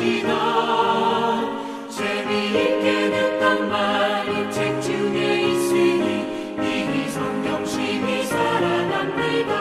주시나 재미있게 듣던 말이 책 중에 있으니 이 성경심이 살아납니다.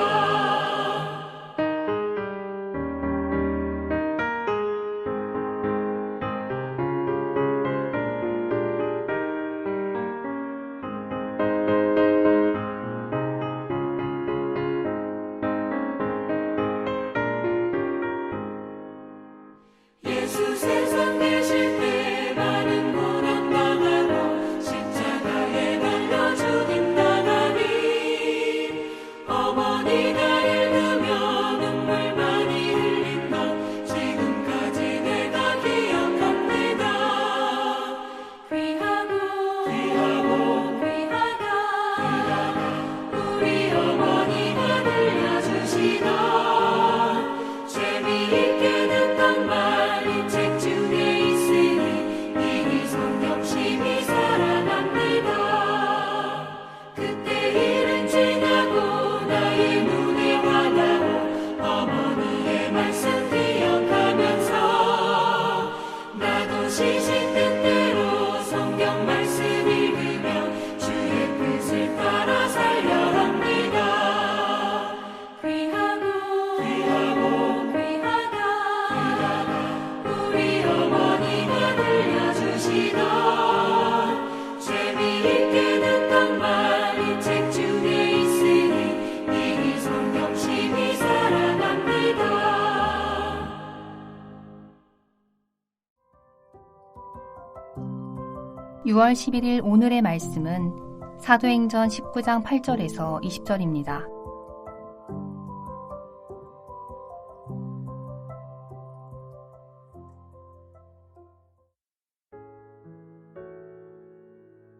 예수 세상 계실 때 많은 고난 당하고 십자가에 달려 죽인다나니 어머니 나를 두며 눈물 많이 흘린 것 지금까지 내가 기억합니다. 귀하다 우리 어머니가 들려주시나 재미있게 듣던 말이 책 중에 있으니 이 성경심이 살아납니다. 그때 일은 지나고 나의 눈에 와닿고 어머니의 말씀 기억하면서 나도 시식 뜻대로 성경 말씀 읽으며 주의 뜻을 따라 살려 합니다. 우리 어머니가 들려주시나 재미있게 듣던 말이 책 중에 있으니 이 성경심이 살아납니다. 6월 11일 오늘의 말씀은 사도행전 19장 8절에서 20절입니다.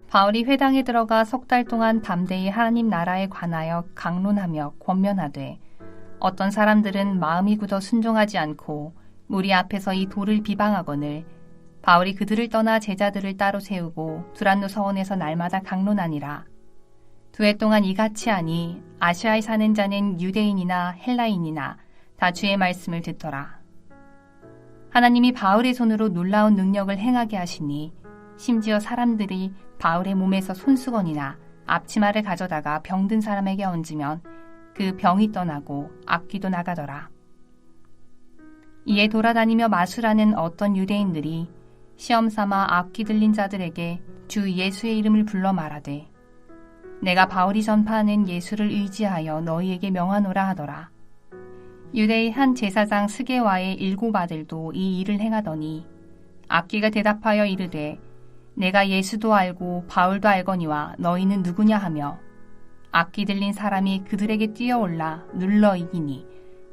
바울이 회당에 들어가 석 달 동안 담대히 하나님 나라에 관하여 강론하며 권면하되 어떤 사람들은 마음이 굳어 순종하지 않고 무리 앞에서 이 돌을 비방하거늘 바울이 그들을 떠나 제자들을 따로 세우고 두란노 서원에서 날마다 강론하니라. 2해 동안 이같이 하니 아시아에 사는 자는 유대인이나 헬라인이나 다 주의 말씀을 듣더라. 하나님이 바울의 손으로 놀라운 능력을 행하게 하시니 심지어 사람들이 바울의 몸에서 손수건이나 앞치마를 가져다가 병든 사람에게 얹으면 그 병이 떠나고 악귀도 나가더라. 이에 돌아다니며 마술하는 어떤 유대인들이 시험삼아 악귀 들린 자들에게 주 예수의 이름을 불러 말하되 내가 바울이 전파하는 예수를 의지하여 너희에게 명하노라 하더라. 유대의 한 제사장 스게와의 7 아들도 이 일을 행하더니 악귀가 대답하여 이르되 내가 예수도 알고 바울도 알거니와 너희는 누구냐 하며 악귀 들린 사람이 그들에게 뛰어올라 눌러 이기니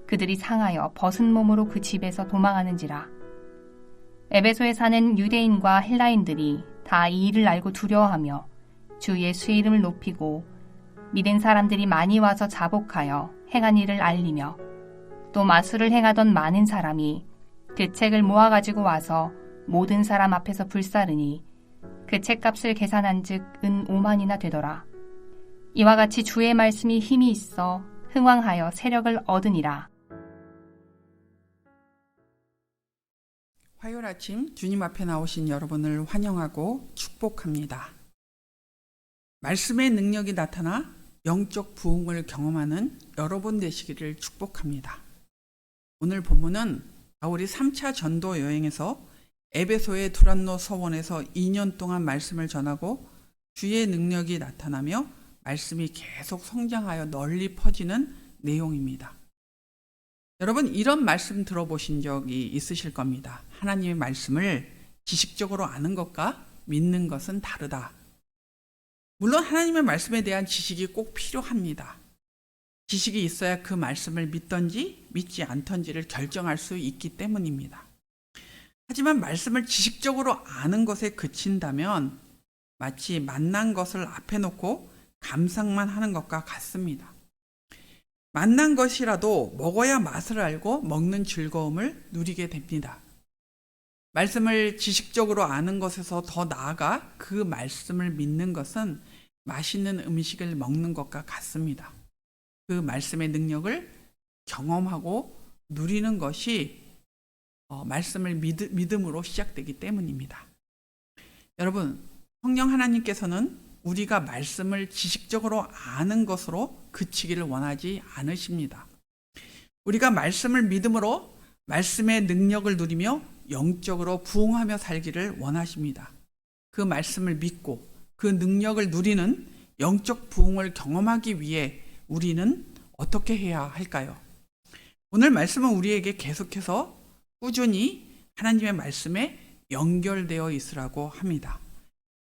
그들이 상하여 벗은 몸으로 그 집에서 도망하는지라. 에베소에 사는 유대인과 헬라인들이 다 이 일을 알고 두려워하며 주 예수의 이름을 높이고 믿은 사람들이 많이 와서 자복하여 행한 일을 알리며 또 마술을 행하던 많은 사람이 그 책을 모아가지고 와서 모든 사람 앞에서 불사르니 그 책값을 계산한 즉 은 5만이나 되더라. 이와 같이 주의 말씀이 힘이 있어 흥왕하여 세력을 얻으니라. 화요일 아침 주님 앞에 나오신 여러분을 환영하고 축복합니다. 말씀의 능력이 나타나 영적 부흥을 경험하는 여러분 되시기를 축복합니다. 오늘 본문은 바울이 3차 전도 여행에서 에베소의 두란노 서원에서 2년 동안 말씀을 전하고 주의 능력이 나타나며 말씀이 계속 성장하여 널리 퍼지는 내용입니다. 여러분 이런 말씀 들어보신 적이 있으실 겁니다. 하나님의 말씀을 지식적으로 아는 것과 믿는 것은 다르다. 물론 하나님의 말씀에 대한 지식이 꼭 필요합니다. 지식이 있어야 그 말씀을 믿던지 믿지 않던지를 결정할 수 있기 때문입니다. 하지만 말씀을 지식적으로 아는 것에 그친다면 마치 만난 것을 앞에 놓고 감상만 하는 것과 같습니다. 만난 것이라도 먹어야 맛을 알고 먹는 즐거움을 누리게 됩니다. 말씀을 지식적으로 아는 것에서 더 나아가 그 말씀을 믿는 것은 맛있는 음식을 먹는 것과 같습니다. 그 말씀의 능력을 경험하고 누리는 것이 말씀을 믿음으로 시작되기 때문입니다. 여러분, 성령 하나님께서는 우리가 말씀을 지식적으로 아는 것으로 그치기를 원하지 않으십니다. 우리가 말씀을 믿음으로 말씀의 능력을 누리며 영적으로 부흥하며 살기를 원하십니다. 그 말씀을 믿고 그 능력을 누리는 영적 부흥을 경험하기 위해 우리는 어떻게 해야 할까요? 오늘 말씀은 우리에게 계속해서 꾸준히 하나님의 말씀에 연결되어 있으라고 합니다.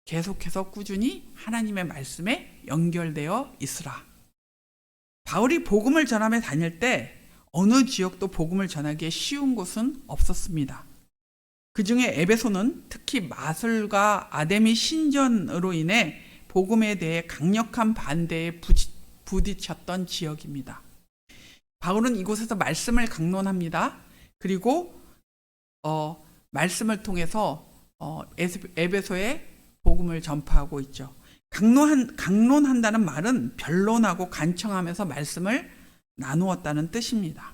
계속해서 꾸준히 하나님의 말씀에 연결되어 있으라. 바울이 복음을 전하며 다닐 때 어느 지역도 복음을 전하기에 쉬운 곳은 없었습니다. 그 중에 에베소는 특히 마술과 아데미 신전으로 인해 복음에 대해 강력한 반대에 부딪혔던 지역입니다. 바울은 이곳에서 말씀을 강론합니다. 그리고 말씀을 통해서 에베소에 복음을 전파하고 있죠. 강론한다는 말은 변론하고 간청하면서 말씀을 나누었다는 뜻입니다.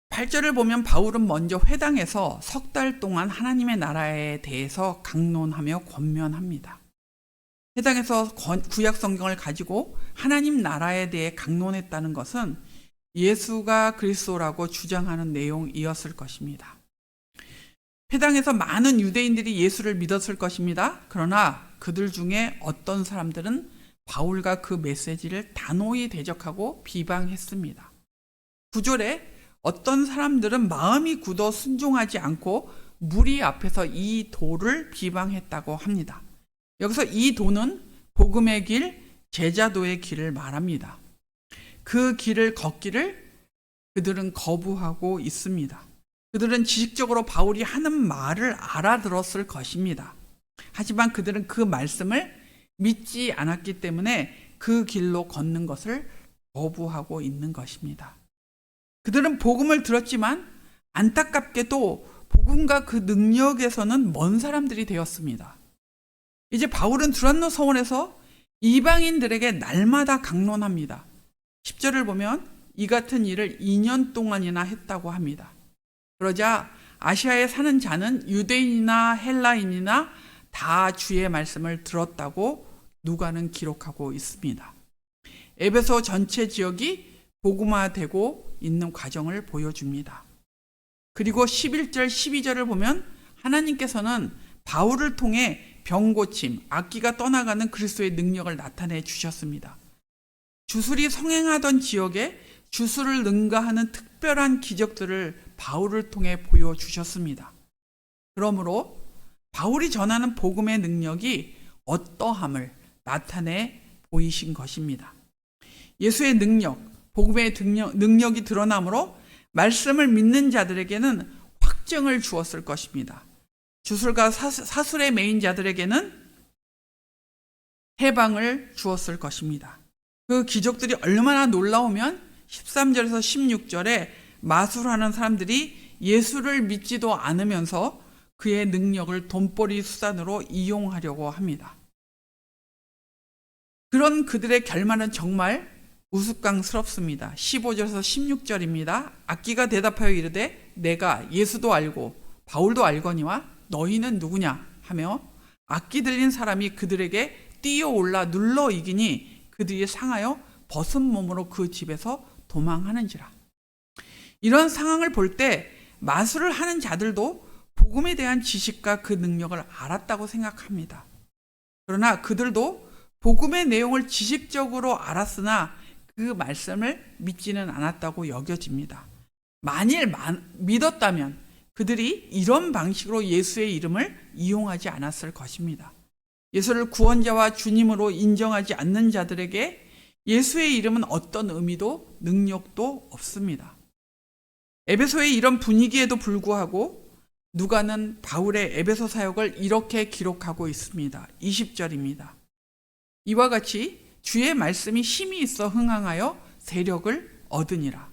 8절을 보면 바울은 먼저 회당에서 석 달 동안 하나님의 나라에 대해서 강론하며 권면합니다. 회당에서 구약 성경을 가지고 하나님 나라에 대해 강론했다는 것은 예수가 그리스도라고 주장하는 내용이었을 것입니다. 회당에서 많은 유대인들이 예수를 믿었을 것입니다. 그러나 그들 중에 어떤 사람들은 바울과 그 메시지를 단호히 대적하고 비방했습니다. 9절에 어떤 사람들은 마음이 굳어 순종하지 않고 무리 앞에서 이 도를 비방했다고 합니다. 여기서 이 도는 복음의 길, 제자도의 길을 말합니다. 그 길을 걷기를 그들은 거부하고 있습니다. 그들은 지식적으로 바울이 하는 말을 알아들었을 것입니다. 하지만 그들은 그 말씀을 믿지 않았기 때문에 그 길로 걷는 것을 거부하고 있는 것입니다. 그들은 복음을 들었지만 안타깝게도 복음과 그 능력에서는 먼 사람들이 되었습니다. 이제 바울은 두란노 서원에서 이방인들에게 날마다 강론합니다. 10절을 보면 이 같은 일을 2년 동안이나 했다고 합니다. 그러자 아시아에 사는 자는 유대인이나 헬라인이나 다 주의 말씀을 들었다고 누가는 기록하고 있습니다. 에베소 전체 지역이 복음화되고 있는 과정을 보여줍니다. 그리고 11절, 12절을 보면 하나님께서는 바울을 통해 병고침, 악기가 떠나가는 그리스도의 능력을 나타내 주셨습니다. 주술이 성행하던 지역에 주술을 능가하는 특별한 기적들을 바울을 통해 보여주셨습니다. 그러므로 바울이 전하는 복음의 능력이 어떠함을 나타내 보이신 것입니다. 예수의 능력, 복음의 능력이 드러나므로 말씀을 믿는 자들에게는 확증을 주었을 것입니다. 주술과 사술에 매인 자들에게는 해방을 주었을 것입니다. 그 기적들이 얼마나 놀라우면 13절에서 16절에 마술하는 사람들이 예수를 믿지도 않으면서 그의 능력을 돈벌이 수단으로 이용하려고 합니다. 그런 그들의 결말은 정말 우스꽝스럽습니다. 15절에서 16절입니다. 악기가 대답하여 이르되 내가 예수도 알고 바울도 알거니와 너희는 누구냐 하며 악기 들린 사람이 그들에게 뛰어올라 눌러 이기니 그들이 상하여 벗은 몸으로 그 집에서 도망하는지라. 이런 상황을 볼 때 마술을 하는 자들도 복음에 대한 지식과 그 능력을 알았다고 생각합니다. 그러나 그들도 복음의 내용을 지식적으로 알았으나 그 말씀을 믿지는 않았다고 여겨집니다. 만일 믿었다면 그들이 이런 방식으로 예수의 이름을 이용하지 않았을 것입니다. 예수를 구원자와 주님으로 인정하지 않는 자들에게 예수의 이름은 어떤 의미도 능력도 없습니다. 에베소의 이런 분위기에도 불구하고 누가는 바울의 에베소 사역을 이렇게 기록하고 있습니다. 20절입니다. 이와 같이 주의 말씀이 힘이 있어 흥황하여 세력을 얻으니라.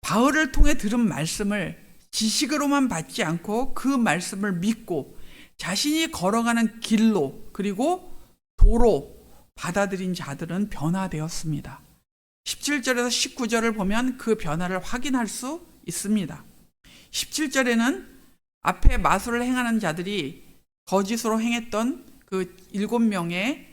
바울을 통해 들은 말씀을 지식으로만 받지 않고 그 말씀을 믿고 자신이 걸어가는 길로 그리고 도로 받아들인 자들은 변화되었습니다. 17절에서 19절을 보면 그 변화를 확인할 수 있습니다. 17절에는 앞에 마술을 행하는 자들이 거짓으로 행했던 그 7명의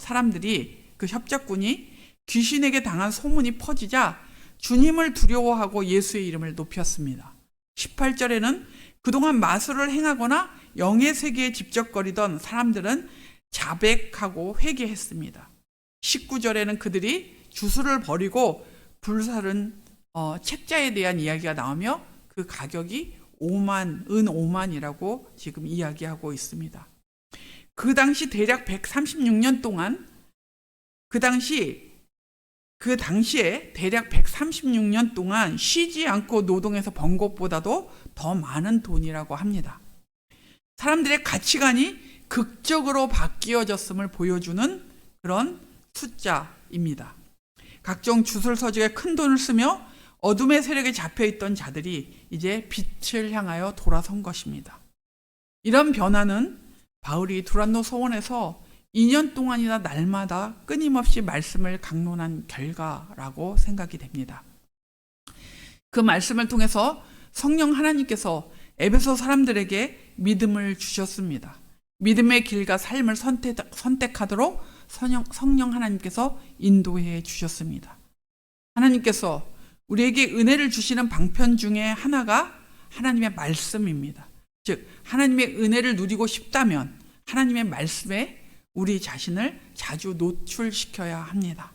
사람들이, 그 협작군이 귀신에게 당한 소문이 퍼지자 주님을 두려워하고 예수의 이름을 높였습니다. 18절에는 그동안 마술을 행하거나 영의 세계에 집적거리던 사람들은 자백하고 회개했습니다. 19절에는 그들이 주술을 버리고 불사른 책자에 대한 이야기가 나오며 그 가격이 은 5만이라고 지금 이야기하고 있습니다. 그 당시 대략 136년 동안, 그 당시에 대략 136년 동안 쉬지 않고 노동해서 번 것보다도 더 많은 돈이라고 합니다. 사람들의 가치관이 극적으로 바뀌어졌음을 보여주는 그런 숫자입니다. 각종 주술서적에 큰 돈을 쓰며 어둠의 세력에 잡혀있던 자들이 이제 빛을 향하여 돌아선 것입니다. 이런 변화는 바울이 두란노 소원에서 2년 동안이나 날마다 끊임없이 말씀을 강론한 결과라고 생각이 됩니다. 그 말씀을 통해서 성령 하나님께서 에베소 사람들에게 믿음을 주셨습니다. 믿음의 길과 삶을 선택하도록 성령 하나님께서 인도해 주셨습니다. 하나님께서 우리에게 은혜를 주시는 방편 중에 하나가 하나님의 말씀입니다. 즉 하나님의 은혜를 누리고 싶다면 하나님의 말씀에 우리 자신을 자주 노출시켜야 합니다.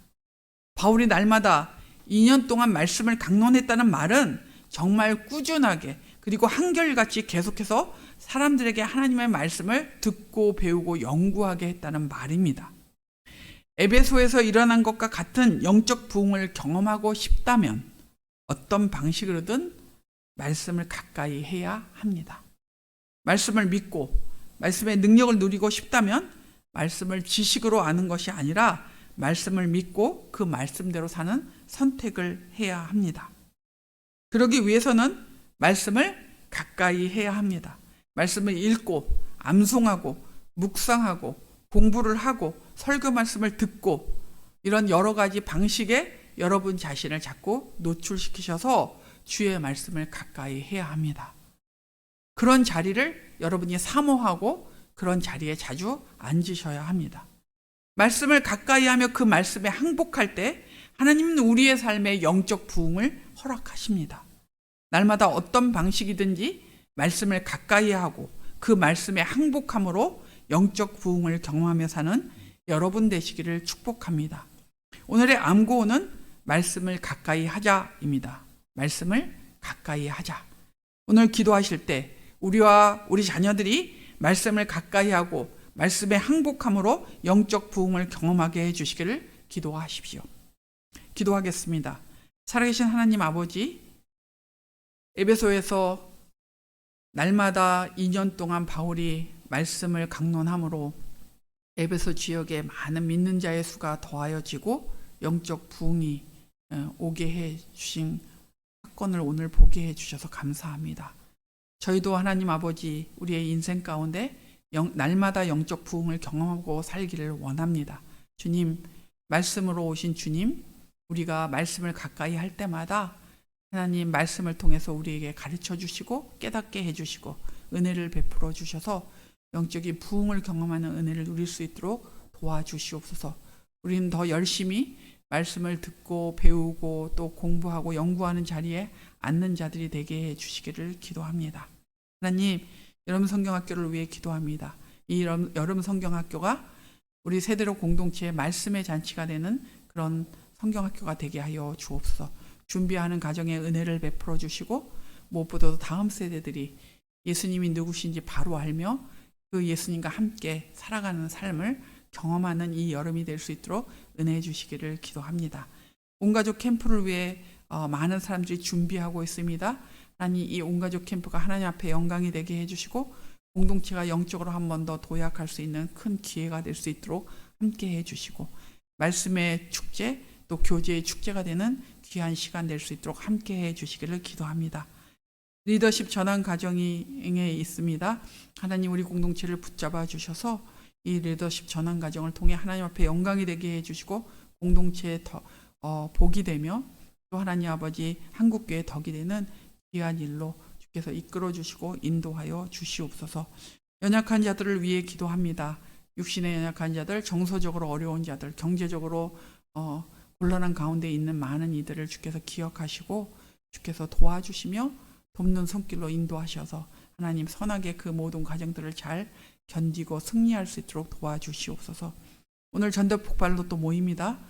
바울이 날마다 2년 동안 말씀을 강론했다는 말은 정말 꾸준하게 그리고 한결같이 계속해서 사람들에게 하나님의 말씀을 듣고 배우고 연구하게 했다는 말입니다. 에베소에서 일어난 것과 같은 영적 부흥을 경험하고 싶다면 어떤 방식으로든 말씀을 가까이 해야 합니다. 말씀을 믿고 말씀의 능력을 누리고 싶다면 말씀을 지식으로 아는 것이 아니라 말씀을 믿고 그 말씀대로 사는 선택을 해야 합니다. 그러기 위해서는 말씀을 가까이 해야 합니다. 말씀을 읽고 암송하고 묵상하고 공부를 하고 설교 말씀을 듣고 이런 여러 가지 방식의 여러분 자신을 자꾸 노출시키셔서 주의 말씀을 가까이 해야 합니다. 그런 자리를 여러분이 사모하고 그런 자리에 자주 앉으셔야 합니다. 말씀을 가까이 하며 그 말씀에 항복할 때 하나님은 우리의 삶에 영적 부흥을 허락하십니다. 날마다 어떤 방식이든지 말씀을 가까이 하고 그 말씀에 항복함으로 영적 부흥을 경험하며 사는 여러분 되시기를 축복합니다. 오늘의 암고는 말씀을 가까이 하자입니다. 말씀을 가까이 하자. 오늘 기도하실 때 우리와 우리 자녀들이 말씀을 가까이 하고 말씀에 항복함으로 영적 부흥을 경험하게 해주시기를 기도하십시오. 기도하겠습니다. 살아계신 하나님 아버지, 에베소에서 날마다 2년 동안 바울이 말씀을 강론함으로 에베소 지역에 많은 믿는 자의 수가 더하여지고 영적 부흥이 오게 해 주신 사건을 오늘 보게 해 주셔서 감사합니다. 저희도 하나님 아버지 우리의 인생 가운데 날마다 영적 부흥을 경험하고 살기를 원합니다. 주님, 말씀으로 오신 주님, 우리가 말씀을 가까이 할 때마다 하나님 말씀을 통해서 우리에게 가르쳐 주시고 깨닫게 해주시고 은혜를 베풀어 주셔서 영적인 부흥을 경험하는 은혜를 누릴 수 있도록 도와주시옵소서. 우리는 더 열심히 말씀을 듣고 배우고 또 공부하고 연구하는 자리에 앉는 자들이 되게 해주시기를 기도합니다. 하나님, 여름 성경학교를 위해 기도합니다. 이 여름 성경학교가 우리 세대로 공동체의 말씀의 잔치가 되는 그런 성경학교가 되게 하여 주옵소서. 준비하는 가정에 은혜를 베풀어 주시고 무엇보다도 다음 세대들이 예수님이 누구신지 바로 알며 그 예수님과 함께 살아가는 삶을 경험하는 이 여름이 될 수 있도록 은혜해 주시기를 기도합니다. 온가족 캠프를 위해 많은 사람들이 준비하고 있습니다. 하나님, 이 온가족 캠프가 하나님 앞에 영광이 되게 해주시고 공동체가 영적으로 한 번 더 도약할 수 있는 큰 기회가 될 수 있도록 함께 해주시고 말씀의 축제 또 교제의 축제가 되는 귀한 시간 될 수 있도록 함께 해주시기를 기도합니다. 리더십 전환 과정에 있습니다. 하나님, 우리 공동체를 붙잡아 주셔서 이 리더십 전환 과정을 통해 하나님 앞에 영광이 되게 해주시고 공동체에 더 복이 되며 또 하나님 아버지 한국교회 덕이 되는 귀한 일로 주께서 이끌어 주시고 인도하여 주시옵소서. 연약한 자들을 위해 기도합니다. 육신의 연약한 자들, 정서적으로 어려운 자들, 경제적으로 곤란한 가운데 있는 많은 이들을 주께서 기억하시고 주께서 도와주시며 돕는 손길로 인도하셔서 하나님 선하게 그 모든 과정들을 잘 견디고 승리할 수 있도록 도와주시옵소서. 오늘 전도 폭발로 또 모입니다.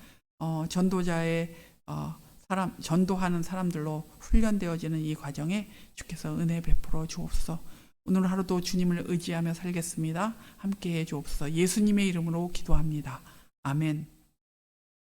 전도자의 전도하는 사람들로 훈련되어지는 이 과정에 주께서 은혜 베풀어 주옵소서. 오늘 하루도 주님을 의지하며 살겠습니다. 함께해 주옵소서. 예수님의 이름으로 기도합니다. 아멘.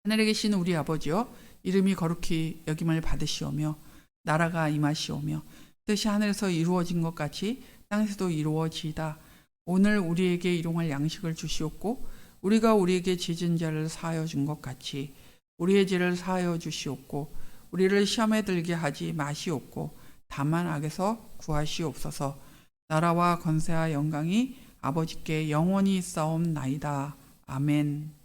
하늘에 계신 우리 아버지여, 이름이 거룩히 여김을 받으시오며 나라가 임하시오며 뜻이 하늘에서 이루어진 것 같이 땅에서도 이루어지이다. 오늘 우리에게 일용할 양식을 주시옵고 우리가 우리에게 지은 자를 사하여 준 것 같이 우리의 죄를 사하여 주시옵고 우리를 시험에 들게 하지 마시옵고 다만 악에서 구하시옵소서. 나라와 권세와 영광이 아버지께 영원히 있사옵나이다. 아멘.